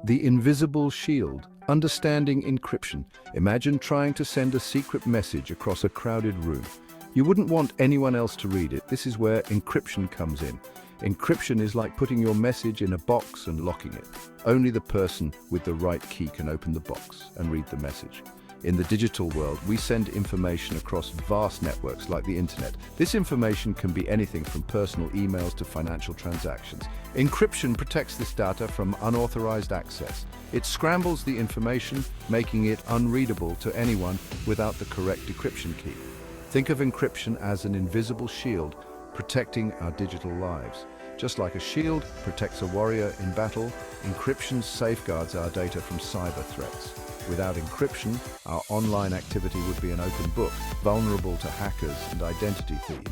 The invisible shield. Understanding encryption. Imagine trying to send a secret message across a crowded room. You wouldn't want anyone else to read it. This is where encryption comes in. Encryption is like putting your message in a box and locking it. Only the person with the right key can open the box and read the message. In the digital world, we send information across vast networks like the internet. This information can be anything from personal emails to financial transactions. Encryption protects this data from unauthorized access. It scrambles the information, making it unreadable to anyone without the correct decryption key. Think of encryption as an invisible shield protecting our digital lives. Just like a shield protects a warrior in battle, encryption safeguards our data from cyber threats. Without encryption, our online activity would be an open book, vulnerable to hackers and identity thieves.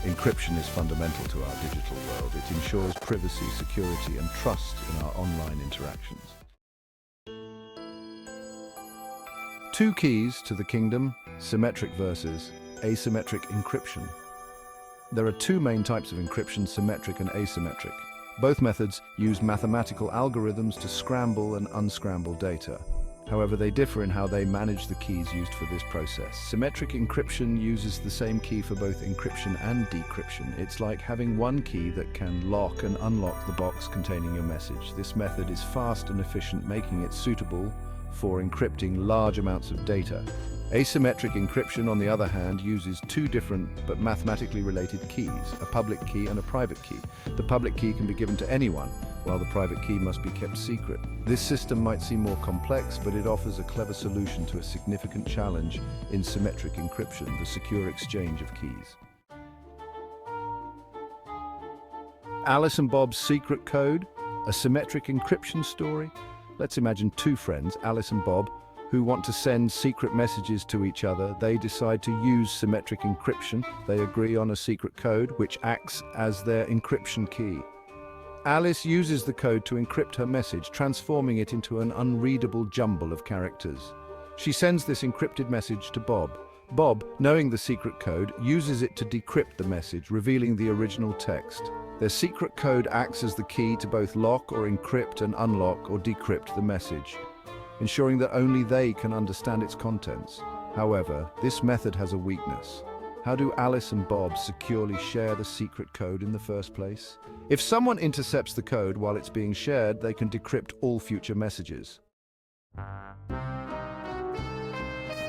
Encryption is fundamental to our digital world. It ensures privacy, security, and trust in our online interactions. Two keys to the kingdom: symmetric versus asymmetric encryption. There are two main types of encryption: symmetric and asymmetric. Both methods use mathematical algorithms to scramble and unscramble data. However, they differ in how they manage the keys used for this process. Symmetric encryption uses the same key for both encryption and decryption. It's like having one key that can lock and unlock the box containing your message. This method is fast and efficient, making it suitable for encrypting large amounts of data. Asymmetric encryption, on the other hand, uses two different but mathematically related keys, a public key and a private key. The public key can be given to anyone, while the private key must be kept secret. This system might seem more complex, but it offers a clever solution to a significant challenge in symmetric encryption: the secure exchange of keys. Alice and Bob's secret code, a symmetric encryption story. Let's imagine two friends, Alice and Bob, who want to send secret messages to each other. They decide to use symmetric encryption. They agree on a secret code, which acts as their encryption key. Alice uses the code to encrypt her message, transforming it into an unreadable jumble of characters. She sends this encrypted message to Bob. Bob, knowing the secret code, uses it to decrypt the message, revealing the original text. Their secret code acts as the key to both lock or encrypt and unlock or decrypt the message, ensuring that only they can understand its contents. However, this method has a weakness. How do Alice and Bob securely share the secret code in the first place? If someone intercepts the code while it's being shared, they can decrypt all future messages.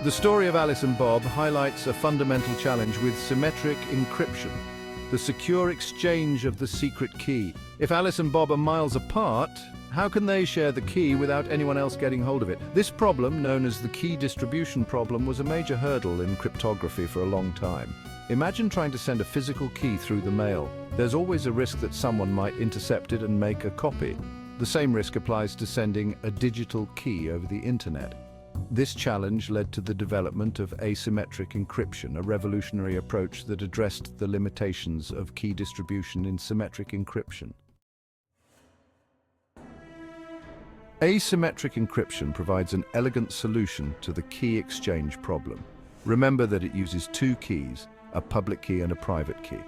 The story of Alice and Bob highlights a fundamental challenge with symmetric encryption: the secure exchange of the secret key. If Alice and Bob are miles apart, how can they share the key without anyone else getting hold of it? This problem, known as the key distribution problem, was a major hurdle in cryptography for a long time. Imagine trying to send a physical key through the mail. There's always a risk that someone might intercept it and make a copy. The same risk applies to sending a digital key over the internet. This challenge led to the development of asymmetric encryption, a revolutionary approach that addressed the limitations of key distribution in symmetric encryption. Asymmetric encryption provides an elegant solution to the key exchange problem. Remember that it uses two keys, a public key and a private key.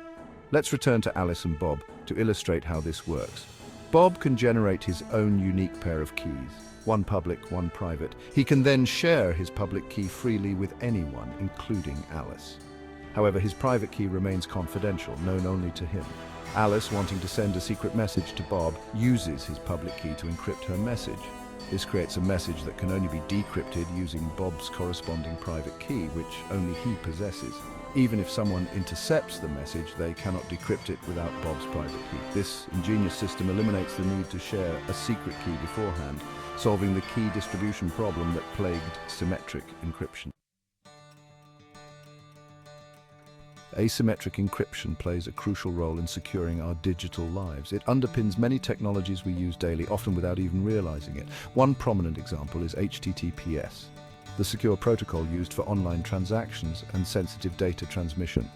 Let's return to Alice and Bob to illustrate how this works. Bob can generate his own unique pair of keys, one public, one private. He can then share his public key freely with anyone, including Alice. However, his private key remains confidential, known only to him. Alice, wanting to send a secret message to Bob, uses his public key to encrypt her message. This creates a message that can only be decrypted using Bob's corresponding private key, which only he possesses. Even if someone intercepts the message, they cannot decrypt it without Bob's private key. This ingenious system eliminates the need to share a secret key beforehand, solving the key distribution problem that plagued symmetric encryption. Asymmetric encryption plays a crucial role in securing our digital lives. It underpins many technologies we use daily, often without even realizing it. One prominent example is HTTPS, the secure protocol used for online transactions and sensitive data transmission.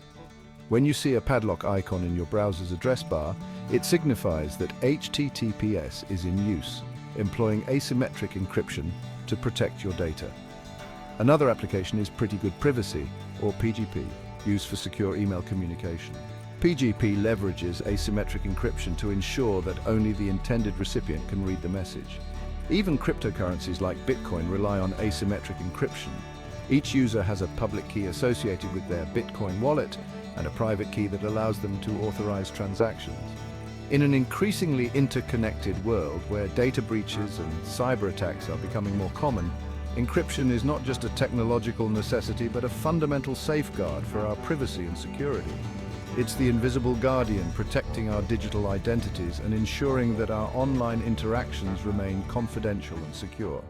When you see a padlock icon in your browser's address bar, it signifies that HTTPS is in use, employing asymmetric encryption to protect your data. Another application is Pretty Good Privacy, or PGP, used for secure email communication. PGP leverages asymmetric encryption to ensure that only the intended recipient can read the message. Even cryptocurrencies like Bitcoin rely on asymmetric encryption. Each user has a public key associated with their Bitcoin wallet and a private key that allows them to authorize transactions. In an increasingly interconnected world where data breaches and cyber attacks are becoming more common, encryption is not just a technological necessity but a fundamental safeguard for our privacy and security. It's the invisible guardian protecting our digital identities and ensuring that our online interactions remain confidential and secure.